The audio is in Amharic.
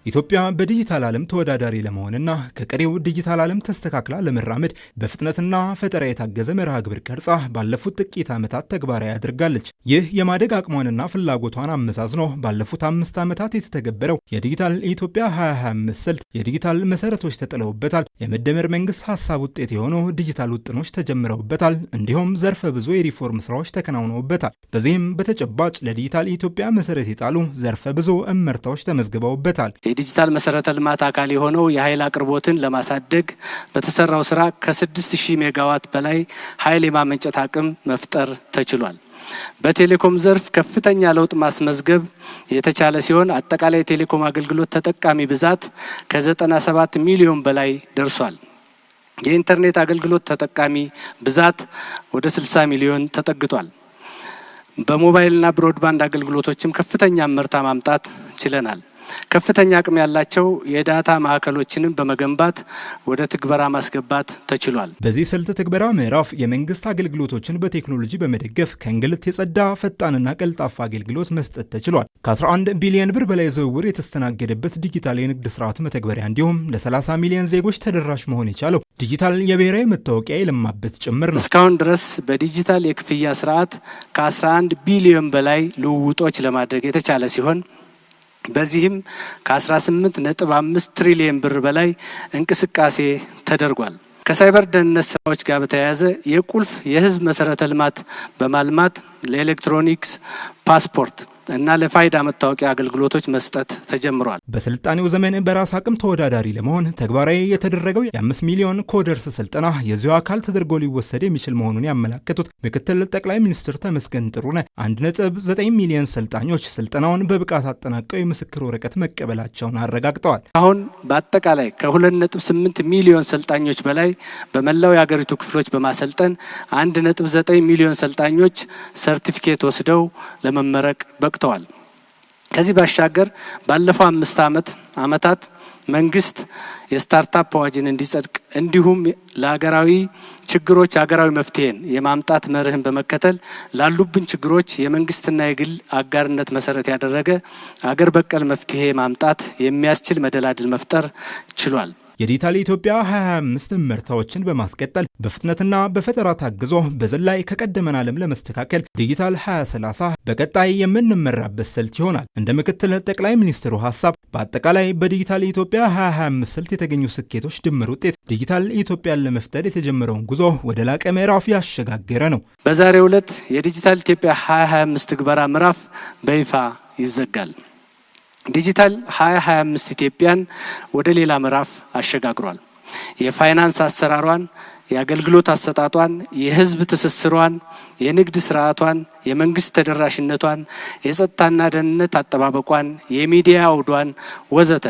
ኢትዮጵያ በዲጂታል ዓለም ተወዳዳሪ ለመሆንና ከቀሪው ዲጂታል ዓለም ተስተካክላ ለመራመድ በፍጥነትና ፈጠራ የታገዘ መርሃ ግብር ቀርጻ ባለፉት ጥቂት ዓመታት ተግባራዊ አድርጋለች። ይህ የማደግ አቅሟንና ፍላጎቷን አመዛዝኖ ባለፉት 5 ዓመታት የተተገበረው የዲጂታል ኢትዮጵያ 2025 ስልት የዲጂታል መሰረቶች ተጥለውበታል። የመደመር መንግስት ሀሳብ ውጤት የሆኑ ዲጂታል ውጥኖች ተጀምረውበታል። እንዲሁም ዘርፈ ብዙ የሪፎርም ስራዎች ተከናውነውበታል። በዚህም በተጨባጭ ለዲጂታል ኢትዮጵያ መሰረት የጣሉ ዘርፈ ብዙ እመርታዎች ተመዝግበውበታል። የዲጂታል መሰረተ ልማት አካል የሆነው የኃይል አቅርቦትን ለማሳደግ በተሰራው ስራ ከ6000 ሜጋዋት በላይ ኃይል የማመንጨት አቅም መፍጠር ተችሏል። በቴሌኮም ዘርፍ ከፍተኛ ለውጥ ማስመዝገብ የተቻለ ሲሆን አጠቃላይ የቴሌኮም አገልግሎት ተጠቃሚ ብዛት ከ97 ሚሊዮን በላይ ደርሷል። የኢንተርኔት አገልግሎት ተጠቃሚ ብዛት ወደ 60 ሚሊዮን ተጠግቷል። በሞባይልና ብሮድባንድ አገልግሎቶችም ከፍተኛ ምርታ ማምጣት ችለናል። ከፍተኛ አቅም ያላቸው የዳታ ማዕከሎችንም በመገንባት ወደ ትግበራ ማስገባት ተችሏል። በዚህ ስልት ትግበራ ምዕራፍ የመንግስት አገልግሎቶችን በቴክኖሎጂ በመደገፍ ከእንግልት የጸዳ ፈጣንና ቀልጣፋ አገልግሎት መስጠት ተችሏል። ከ11 ቢሊዮን ብር በላይ ዝውውር የተስተናገደበት ዲጂታል የንግድ ስርዓት መተግበሪያ እንዲሁም ለ30 ሚሊዮን ዜጎች ተደራሽ መሆን የቻለው ዲጂታል የብሔራዊ መታወቂያ የለማበት ጭምር ነው። እስካሁን ድረስ በዲጂታል የክፍያ ስርዓት ከ11 ቢሊዮን በላይ ልውውጦች ለማድረግ የተቻለ ሲሆን በዚህም ከ18.5 ትሪሊዮን ብር በላይ እንቅስቃሴ ተደርጓል። ከሳይበር ደህንነት ስራዎች ጋር በተያያዘ የቁልፍ የህዝብ መሰረተ ልማት በማልማት ለኤሌክትሮኒክስ ፓስፖርት እና ለፋይዳ መታወቂያ አገልግሎቶች መስጠት ተጀምሯል። በስልጣኔው ዘመን በራስ አቅም ተወዳዳሪ ለመሆን ተግባራዊ የተደረገው የ5 ሚሊዮን ኮደርስ ስልጠና የዚሁ አካል ተደርጎ ሊወሰድ የሚችል መሆኑን ያመላከቱት ምክትል ጠቅላይ ሚኒስትር ተመስገን ጥሩነህ 1.9 ሚሊዮን ሰልጣኞች ስልጠናውን በብቃት አጠናቀው የምስክር ወረቀት መቀበላቸውን አረጋግጠዋል። አሁን በአጠቃላይ ከ2.8 ሚሊዮን ሰልጣኞች በላይ በመላው የሀገሪቱ ክፍሎች በማሰልጠን 1.9 ሚሊዮን ሰልጣኞች ሰርቲፊኬት ወስደው ለመመረቅ በቅተዋል። ከዚህ ባሻገር ባለፈው 5 ዓመታት መንግስት የስታርታፕ አዋጅን እንዲጸድቅ እንዲሁም ለሀገራዊ ችግሮች ሀገራዊ መፍትሄን የማምጣት መርህን በመከተል ላሉብን ችግሮች የመንግስትና የግል አጋርነት መሰረት ያደረገ አገር በቀል መፍትሄ ማምጣት የሚያስችል መደላድል መፍጠር ችሏል። የዲጂታል ኢትዮጵያ 2025 ምርታዎችን በማስቀጠል በፍጥነትና በፈጠራ ታግዞ በዘላይ ከቀደመን ዓለም ለመስተካከል ዲጂታል 2030 በቀጣይ የምንመራበት ስልት ይሆናል። እንደ ምክትል ጠቅላይ ሚኒስትሩ ሀሳብ በአጠቃላይ በዲጂታል ኢትዮጵያ 2025 ስልት የተገኙ ስኬቶች ድምር ውጤት ዲጂታል ኢትዮጵያን ለመፍጠር የተጀመረውን ጉዞ ወደ ላቀ ምዕራፍ ያሸጋገረ ነው። በዛሬው ዕለት የዲጂታል ኢትዮጵያ 2025 ትግበራ ምዕራፍ በይፋ ይዘጋል። ዲጂታል 2025 ኢትዮጵያን ወደ ሌላ ምዕራፍ አሸጋግሯል። የፋይናንስ አሰራሯን፣ የአገልግሎት አሰጣጧን፣ የህዝብ ትስስሯን፣ የንግድ ስርዓቷን፣ የመንግስት ተደራሽነቷን፣ የጸጥታና ደህንነት አጠባበቋን፣ የሚዲያ አውዷን ወዘተ